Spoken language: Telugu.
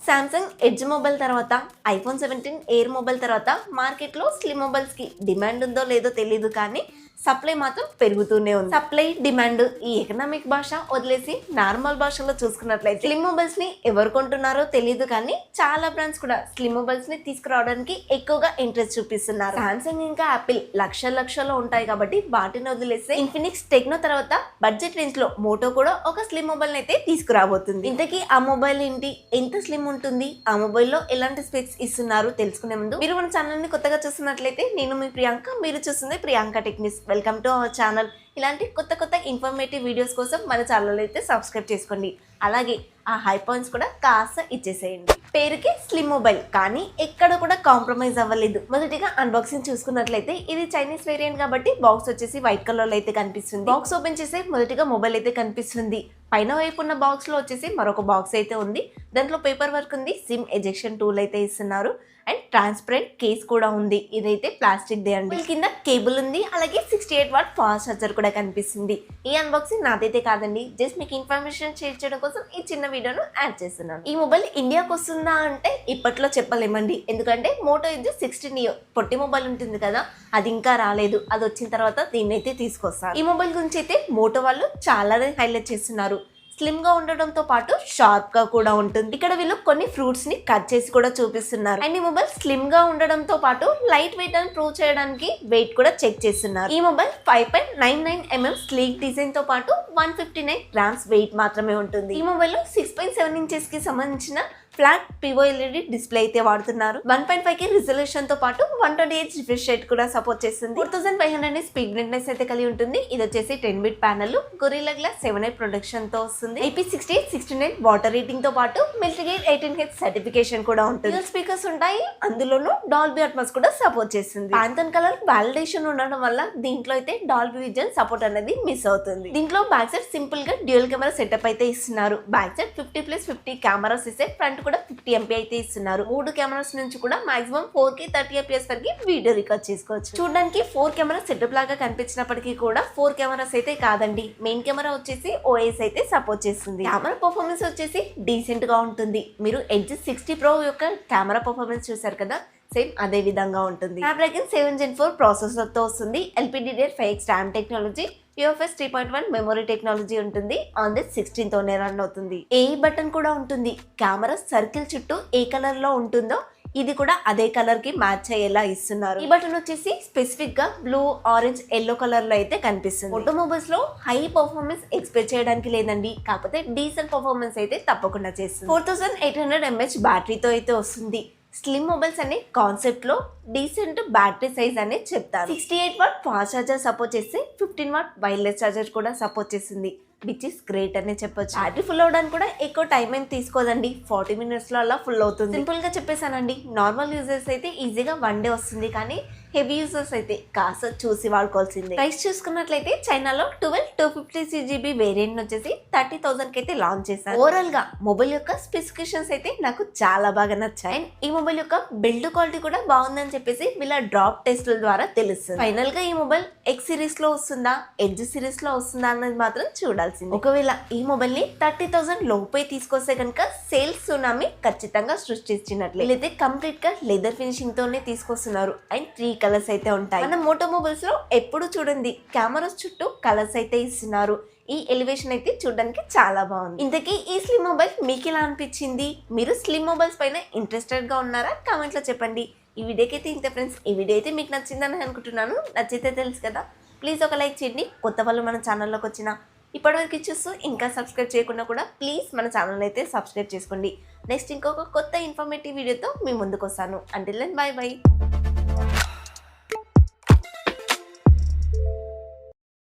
సామ్సంగ్ ఎడ్జ్ మొబైల్ తర్వాత ఐఫోన్ 17 ఎయిర్ మొబైల్ తర్వాత మార్కెట్లో స్లిమ్ మొబైల్స్కి డిమాండ్ ఉందో లేదో తెలియదు, కానీ సప్లై మాత్రం పెరుగుతూనే ఉంది. సప్లై డిమాండ్ ఈ ఎకనామిక్ భాష వదిలేసి నార్మల్ భాషలో చూసుకున్నట్లయితే స్లిమ్ మొబైల్స్ ని ఎవరు కొంటున్నారో తెలియదు, కానీ చాలా బ్రాండ్స్ కూడా స్లిమ్ మొబైల్స్ ని తీసుకురావడానికి ఎక్కువగా ఇంట్రెస్ట్ చూపిస్తున్నారు. సామ్సంగ్ ఇంకా యాపిల్ లక్షల్లో ఉంటాయి కాబట్టి వాటిని వదిలేస్తే ఇన్ఫినిక్స్ టెక్నో తర్వాత బడ్జెట్ రేంజ్ లో మోటో కూడా ఒక స్లిమ్ మొబైల్ అయితే తీసుకురాబోతుంది. ఇంతకీ ఆ మొబైల్ ఏంటి, ఎంత స్లిమ్ ఉంటుంది, ఆ మొబైల్లో ఎలాంటి స్పెక్స్ ఇస్తున్నారు తెలుసుకునే ముందు మీరు మన ఛానల్ ని కొత్తగా చూస్తున్నట్లయితే నేను మీ ప్రియాంక, మీరు చూస్తుంది Priyanka techniques. Welcome to our channel. ఇలాంటి కొత్త ఇన్ఫర్మేటివ్ వీడియోస్ కోసం మన ఛానల్ అయితే సబ్స్క్రైబ్ చేసుకోండి. అలాగే ఆ హై పాయింట్స్ కూడా కాస్త ఇచ్చేసేయండి. పేరుకి స్లిమ్ మొబైల్, కానీ ఎక్కడ కూడా కాంప్రమైజ్ అవ్వలేదు. మొదటిగా అన్బాక్సింగ్ చూసుకున్నట్లయితే ఇది చైనీస్ వేరియంట్ కాబట్టి బాక్స్ వచ్చేసి వైట్ కలర్ లో అయితే కనిపిస్తుంది. బాక్స్ ఓపెన్ చేసి మొదటిగా మొబైల్ అయితే కనిపిస్తుంది. పైన వైపు ఉన్న బాక్స్ లో వచ్చేసి మరొక బాక్స్ అయితే ఉంది. దాంట్లో పేపర్ వర్క్ ఉంది, సిమ్ ఎజెక్షన్ టూల్ అయితే ఇస్తున్నారు అండ్ ట్రాన్స్పరెంట్ కేస్ కూడా ఉంది. ఇదైతే ప్లాస్టిక్ దే అండి. కింద కేబుల్ ఉంది, అలాగే 68 వాట్ ఫాస్ట్ చార్జర్ కూడా కనిపిస్తుంది. ఈ అన్బాక్సింగ్ నాదైతే కాదండి, జస్ట్ మీకు ఇన్ఫర్మేషన్ షేర్ చేయడం కోసం ఈ చిన్న వీడియోను యాడ్ చేస్తున్నాను. ఈ మొబైల్ ఇండియాకి వస్తుందా అంటే ఇప్పట్లో చెప్పలేమండి, ఎందుకంటే మోటో ఎడ్జ్ 16 పొట్టి మొబైల్ ఉంటుంది కదా, అది ఇంకా రాలేదు. అది వచ్చిన తర్వాత దీన్ని అయితే తీసుకొస్తారు. ఈ మొబైల్ గురించి అయితే మోటో వాళ్ళు చాలా హైలైట్ చేస్తున్నారు. స్లిమ్ గా ఉండడంతో పాటు షార్ప్ గా కూడా ఉంటుంది. ఇక్కడ వీళ్ళు కొన్ని ఫ్రూట్స్ ని కట్ చేసి కూడా చూపిస్తున్నారు. అండ్ ఈ మొబైల్ స్లిమ్ గా ఉండడంతో పాటు లైట్ వెయిట్ అని ప్రూవ్ చేయడానికి వెయిట్ కూడా చెక్ చేస్తున్నారు. ఈ మొబైల్ 5.99 mm స్లీక్ డిజైన్ తో పాటు 159 గ్రామ్స్ వెయిట్ మాత్రమే ఉంటుంది. ఈ మొబైల్ లో 6.7 ఇంచెస్ కి సంబంధించిన ఫ్లాట్ పిఓఎల్ఈడి డిస్ప్లే అయితే వాడుతున్నారు. 1.5K రిజల్యూషన్ తో పాటు 128 రిఫ్రెష్ రేట్ కూడా సపోర్ట్ చేస్తుంది. 4500 స్పీడ్ బ్రైట్నెస్ అయితే కలిగి ఉంటుంది. ఇది వచ్చేసి 10-bit panel, gorilla glass 7i production తో వస్తుంది. IP68-69 వాటర్ రేటింగ్ తో పాటు మిల్టీగేట్ 18H సర్టిఫికేషన్ కూడా ఉంటుంది. స్పీకర్స్ ఉంటాయి, అందులోనూ డాల్బీ అట్మాస్ కూడా సపోర్ట్ చేస్తుంది. పాంథన్ కలర్ వాలిడేషన్ ఉండడం వల్ల దీంట్లో అయితే డాల్బీ విజన్ సపోర్ట్ అనేది మిస్ అవుతుంది. దీంట్లో బ్యాక్ సైడ్ సింపుల్ గా డ్యూయల్ కెమెరా సెటప్ అయితే ఇస్తున్నారు. బ్యాక్ సైడ్ 50+50 కెమెరాస్ ఇస్తే ఫ్రంట్ కూడా 50 MP అయితే ఇస్తున్నారు. 3 కెమెరాస్ నుంచి కూడా మాక్సిమం 4K 30 FPS వరకు వీడియో రికార్డ్ చేసుకోవచ్చు. చూడడానికి 4 కెమెరా సెటప్ లాగా కనిపించినప్పటికీ కూడా 4 కెమెరాస్ అయితే కాదండి. మెయిన్ కెమెరా వచ్చేసి OIS అయితే సపోర్ట్ చేస్తుంది. కెమెరా పర్ఫార్మెన్స్ వచ్చేసి డీసెంట్ గా ఉంటుంది. మీరు ఎడ్జ్ 60 Pro యొక్క కెమెరా పర్ఫార్మెన్స్ చూసారు కదా, సేమ్ అదే విధంగా ఉంటుంది. స్నాప్డ్రాగన్ 7 Gen 4 ప్రాసెసర్ తో వస్తుంది. LPDDR5X RAM technology, UFS 3.1 memory technology ఉంటుంది. ఆన్ దిస్ 16 తోనే రన్ అవుతుంది. ఏ బటన్ కూడా ఉంటుంది. కెమెరా సర్కిల్ చుట్టూ ఏ కలర్ లో ఉంటుందో ఇది కూడా అదే కలర్ కి మ్యాచ్ అయ్యేలా ఇస్తున్నారు. ఈ బటన్ వచ్చేసి స్పెసిఫిక్ గా బ్లూ, ఆరెంజ్, ఎల్లో కలర్ లో అయితే కనిపిస్తుంది. ఆటోమొబైల్స్ లో హై పర్ఫార్మెన్స్ ఎక్స్పెక్ట్ చేయడానికి లేదండి, కాకపోతే డీసెంట్ పర్ఫార్మెన్స్ అయితే తప్పకుండా చేస్తుంది. 4800 mAh బ్యాటరీతో అయితే వస్తుంది. స్లిమ్ మొబైల్స్ అనే కాన్సెప్ట్ లో డీసెంట్ బ్యాటరీ సైజ్ అనేది చెప్తారు. 68 వాట్ ఫాస్ట్ చార్జర్ సపోర్ట్ చేస్తే 15 వాట్ వైర్లెస్ చార్జర్ కూడా సపోర్ట్ చేస్తుంది, విచ్ ఇస్ గ్రేట్ అనే చెప్పొచ్చు. బ్యాటరీ ఫుల్ అవడానికి కూడా ఎక్కువ టైం ఏం తీసుకోదండి, 40 minutes లో అలా ఫుల్ అవుతుంది. సింపుల్ గా చెప్పేసానండి. నార్మల్ యూజర్స్ అయితే ఈజీగా 1 day వస్తుంది, కానీ హెవీ యూజర్స్ అయితే కాస్త చూసి వాడుకోవాల్సిందే. ప్రైస్ చూసుకున్నట్లయితే చైనాలో 256GB వేరియంట్ వచ్చేసి 30,000 కి అయితే లాంచ్ చేశారు. ఓవరాల్ గా మొబైల్ యొక్క స్పెసిఫికేషన్స్ అయితే నాకు చాలా బాగా నచ్చాయి. ఈ మొబైల్ యొక్క బిల్డ్ క్వాలిటీ కూడా బాగుందని చెప్పేసి వీళ్ళ డ్రాప్ టెస్ట్ల ద్వారా తెలుస్తుంది. ఫైనల్ గా ఈ మొబైల్ ఎక్స్ సిరీస్ లో వస్తుందా, ఎడ్జ్ సిరీస్ లో వస్తుందా అన్నది మాత్రం చూడాల్సింది. ఒకవేళ ఈ మొబైల్ ని 30,000 లోపే తీసుకొస్తే కనుక సేల్స్ సునామీ ఖచ్చితంగా సృష్టించినట్లే. వీళ్ళైతే కంప్లీట్ గా లెదర్ ఫినిషింగ్ తోనే తీసుకొస్తున్నారు అండ్ 3 కలర్స్ అయితే ఉంటాయి. మన మోటో మొబైల్స్ లో ఎప్పుడు చూడండి కెమెరాస్ చుట్టూ కలర్స్ అయితే ఇస్తున్నారు. ఈ ఎలివేషన్ అయితే చూడడానికి చాలా బాగుంది. ఇంతకీ ఈ స్లిమ్ మొబైల్ మీకు ఎలా అనిపించింది? మీరు స్లిమ్ మొబైల్స్ పైన ఇంట్రెస్టెడ్ గా ఉన్నారా? కామెంట్ లో చెప్పండి. ఈ వీడియోకి అయితే ఇంత ఫ్రెండ్స్. ఈ వీడియో అయితే మీకు నచ్చిందని అనుకుంటున్నాను. నచ్చితే తెలుసు కదా, ప్లీజ్ ఒక లైక్ చేయండి. కొత్త వాళ్ళు మన ఛానల్లోకి వచ్చిన ఇప్పటివరకు చూస్తూ ఇంకా సబ్స్క్రైబ్ చేయకుండా కూడా ప్లీజ్ మన ఛానల్ అయితే సబ్స్క్రైబ్ చేసుకోండి. నెక్స్ట్ ఇంకొక కొత్త ఇన్ఫర్మేటివ్ వీడియోతో మీ ముందుకు వస్తాను. Until then bye by.